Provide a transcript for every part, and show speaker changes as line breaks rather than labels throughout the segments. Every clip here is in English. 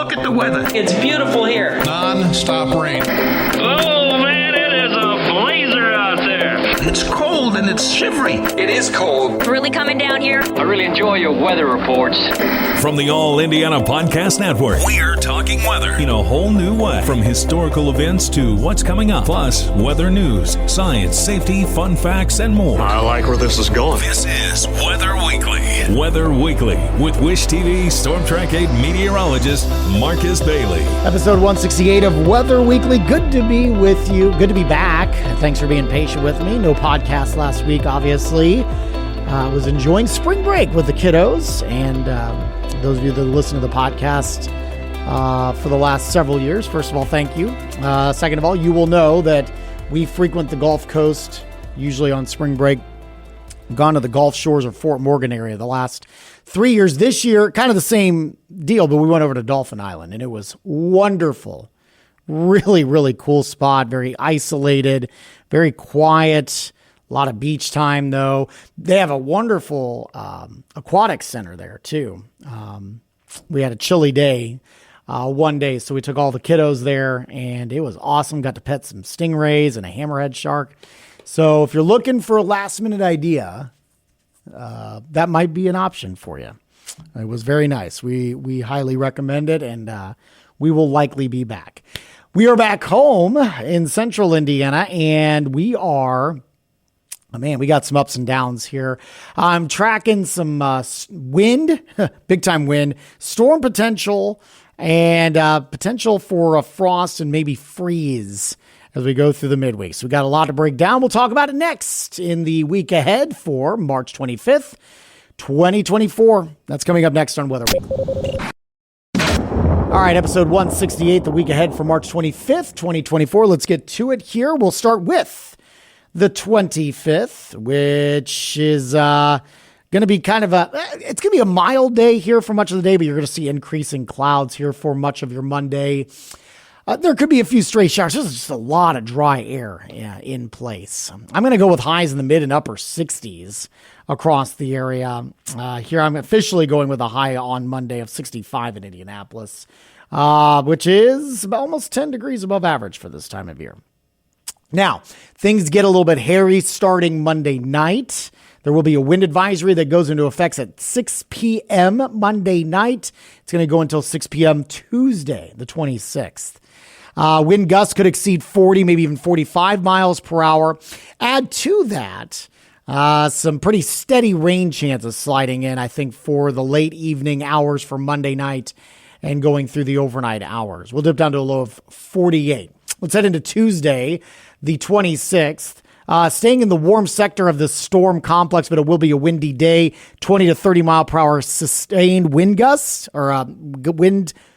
Look at the weather.
It's beautiful here.
Non-stop rain.
Oh, man, it is a blazer out there.
It's cold and it's shivery.
It is cold.
It's really coming down here.
I really enjoy your weather reports.
From the All Indiana Podcast Network, we're talking weather in a whole new way. From historical events to what's coming up, plus weather news, science, safety, fun facts, and more.
I like where this is going.
This is Weather Weekly. Weather Weekly with Wish TV Storm Track 8 meteorologist Marcus Bailey.
Episode 168 of Weather Weekly. Good to be with you. Good to be back. Thanks for being patient with me. No podcast last week, obviously. Was enjoying spring break with the kiddos, and those of you that listen to the podcast for the last several years, first of all, thank you. Second of all, you will know that we frequent the Gulf Coast, usually on spring break. Gone to the Gulf Shores or Fort Morgan area the last 3 years. This year, kind of the same deal, but we went over to Dolphin Island, and it was wonderful. Really, really cool spot, very isolated, very quiet. A lot of beach time, though. They have a wonderful aquatic center there, too. We had a chilly day one day, so we took all the kiddos there, and it was awesome. Got to pet some stingrays and a hammerhead shark. So if you're looking for a last-minute idea, that might be an option for you. It was very nice. We highly recommend it, and we will likely be back. We are back home in central Indiana, and we are... Oh, man, we got some ups and downs here. I'm tracking some wind, big-time wind, storm potential, and potential for a frost and maybe freeze as we go through the midweek. So we got a lot to break down. We'll talk about it next in the week ahead for March 25th, 2024. That's coming up next on Weather Week. All right, episode 168, the week ahead for March 25th, 2024. Let's get to it here. We'll start with the 25th, which is going to be kind of it's going to be a mild day here for much of the day, but you're going to see increasing clouds here for much of your Monday. There could be a few stray showers. There's just a lot of dry air in place. I'm going to go with highs in the mid and upper 60s across the area. Here I'm officially going with a high on Monday of 65 in Indianapolis, which is about almost 10 degrees above average for this time of year. Now, things get a little bit hairy starting Monday night. There will be a wind advisory that goes into effect at 6 p.m. Monday night. It's going to go until 6 p.m. Tuesday, the 26th. Wind gusts could exceed 40, maybe even 45 miles per hour. Add to that some pretty steady rain chances sliding in, I think, for the late evening hours for Monday night and going through the overnight hours. We'll dip down to a low of 48. Let's head into Tuesday, the 26th. Staying in the warm sector of the storm complex, but it will be a windy day. 20 to 30 mile per hour sustained wind gusts, or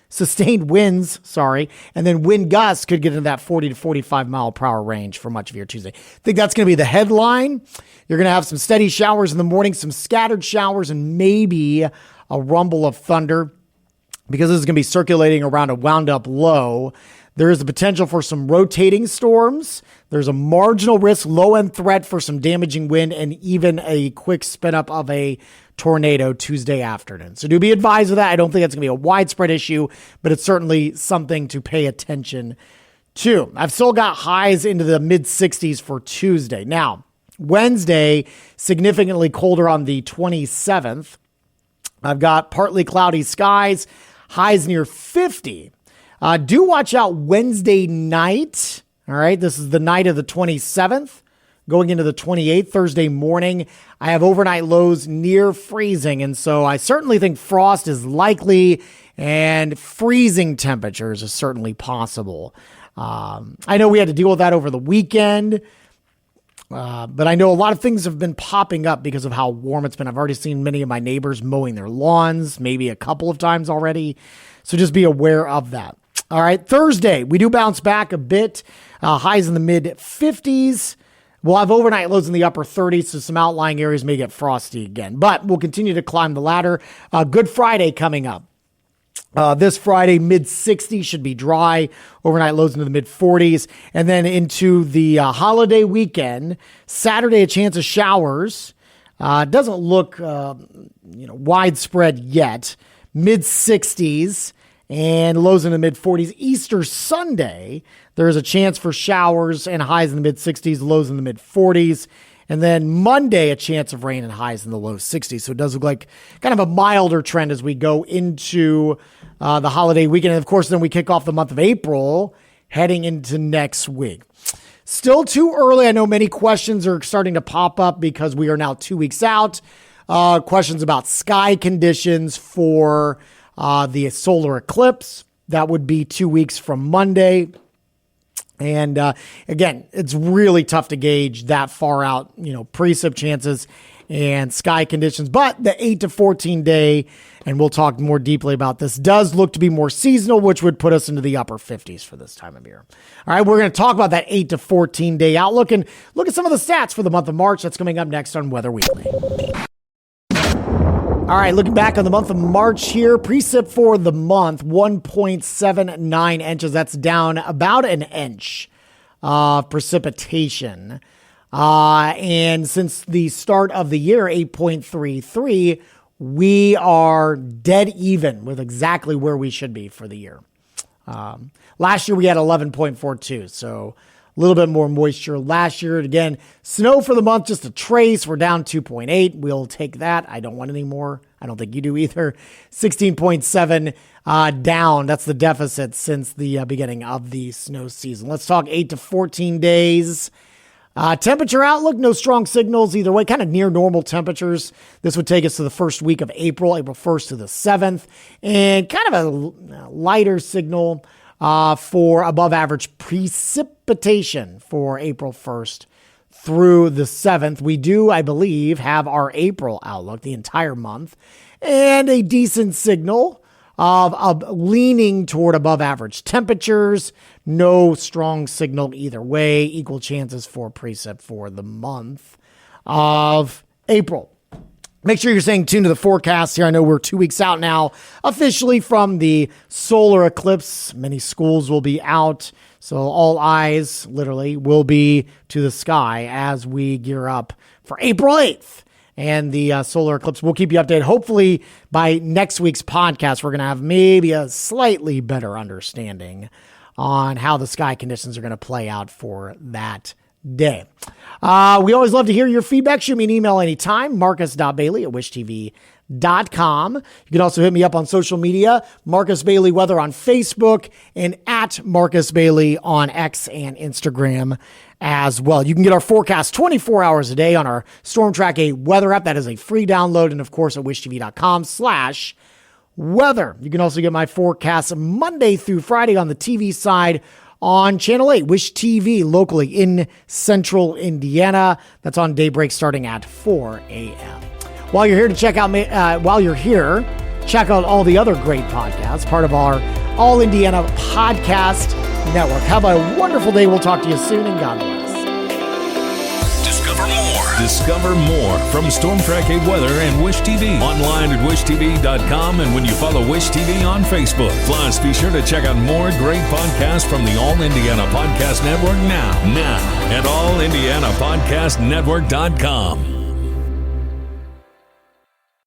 sustained winds, and then wind gusts could get into that 40 to 45 mile per hour range for much of your Tuesday. I think that's going to be the headline. You're going to have some steady showers in the morning, some scattered showers, and maybe a rumble of thunder, because this is going to be circulating around a wound up low. There is the potential for some rotating storms. There's a marginal risk, low-end threat for some damaging wind, and even a quick spin-up of a tornado Tuesday afternoon. So do be advised of that. I don't think it's going to be a widespread issue, but it's certainly something to pay attention to. I've still got highs into the mid-60s for Tuesday. Now, Wednesday, significantly colder on the 27th. I've got partly cloudy skies, highs near 50. Do watch out Wednesday night. All right, this is the night of the 27th, going into the 28th, Thursday morning. I have overnight lows near freezing, and so I certainly think frost is likely, and freezing temperatures is certainly possible. I know we had to deal with that over the weekend, but I know a lot of things have been popping up because of how warm it's been. I've already seen many of my neighbors mowing their lawns, maybe a couple of times already, so just be aware of that. All right, Thursday, we do bounce back a bit. Highs in the mid-50s. We'll have overnight lows in the upper 30s, so some outlying areas may get frosty again. But we'll continue to climb the ladder. Good Friday coming up. This Friday, mid-60s, should be dry. Overnight lows into the mid-40s. And then into the holiday weekend, Saturday, a chance of showers. Doesn't look widespread yet. Mid-60s. and lows in the mid-40s. Easter Sunday, there is a chance for showers and highs in the mid-60s, lows in the mid-40s. And then Monday, a chance of rain and highs in the low 60s. So it does look like kind of a milder trend as we go into the holiday weekend. And of course, then we kick off the month of April heading into next week. Still too early. I know many questions are starting to pop up because we are now 2 weeks out. Questions about sky conditions for the solar eclipse. That would be 2 weeks from Monday. And again, it's really tough to gauge that far out, precip chances and sky conditions. But the 8 to 14 day, and we'll talk more deeply about this, does look to be more seasonal, which would put us into the upper 50s for this time of year. All right, we're going to talk about that 8 to 14 day outlook and look at some of the stats for the month of March. That's coming up next on Weather Weekly. All right, looking back on the month of March here, precip for the month, 1.79 inches. That's down about an inch of precipitation. And since the start of the year, 8.33, we are dead even with exactly where we should be for the year. Last year, we had 11.42, so a little bit more moisture last year. Again, snow for the month, just a trace. We're down 2.8. We'll take that. I don't want any more. I don't think you do either. 16.7 down. That's the deficit since the beginning of the snow season. Let's talk 8 to 14 days. Temperature outlook, no strong signals either way, kind of near normal temperatures. This would take us to the first week of April, April 1st to the 7th, and kind of a lighter signal for above average precipitation for April 1st through the 7th. We do, I believe, have our April outlook the entire month and a decent signal of leaning toward above average temperatures. No strong signal either way. Equal chances for precip for the month of April. Make sure you're staying tuned to the forecast here. I know we're 2 weeks out now officially from the solar eclipse. Many schools will be out, so all eyes literally will be to the sky as we gear up for April 8th and the solar eclipse. We'll keep you updated. Hopefully by next week's podcast, we're going to have maybe a slightly better understanding on how the sky conditions are going to play out for that day. We always love to hear your feedback. Shoot me an email anytime, marcus.bailey@wishtv.com. You can also hit me up on social media, Marcus Bailey Weather on Facebook and at Marcus Bailey on X and Instagram as well. You can get our forecast 24 hours a day on our Storm Track 8 weather app. That is a free download. And of course at wishtv.com/weather. You can also get my forecast Monday through Friday on the TV side on Channel 8, Wish TV, locally in central Indiana. That's on daybreak starting at 4 a.m. While you're here, check out all the other great podcasts, part of our All Indiana Podcast Network. Have a wonderful day. We'll talk to you soon, and God bless.
Discover more from Storm Track 8 Weather and Wish TV. Online at wishtv.com and when you follow Wish TV on Facebook. Plus, be sure to check out more great podcasts from the All Indiana Podcast Network now at allindianapodcastnetwork.com.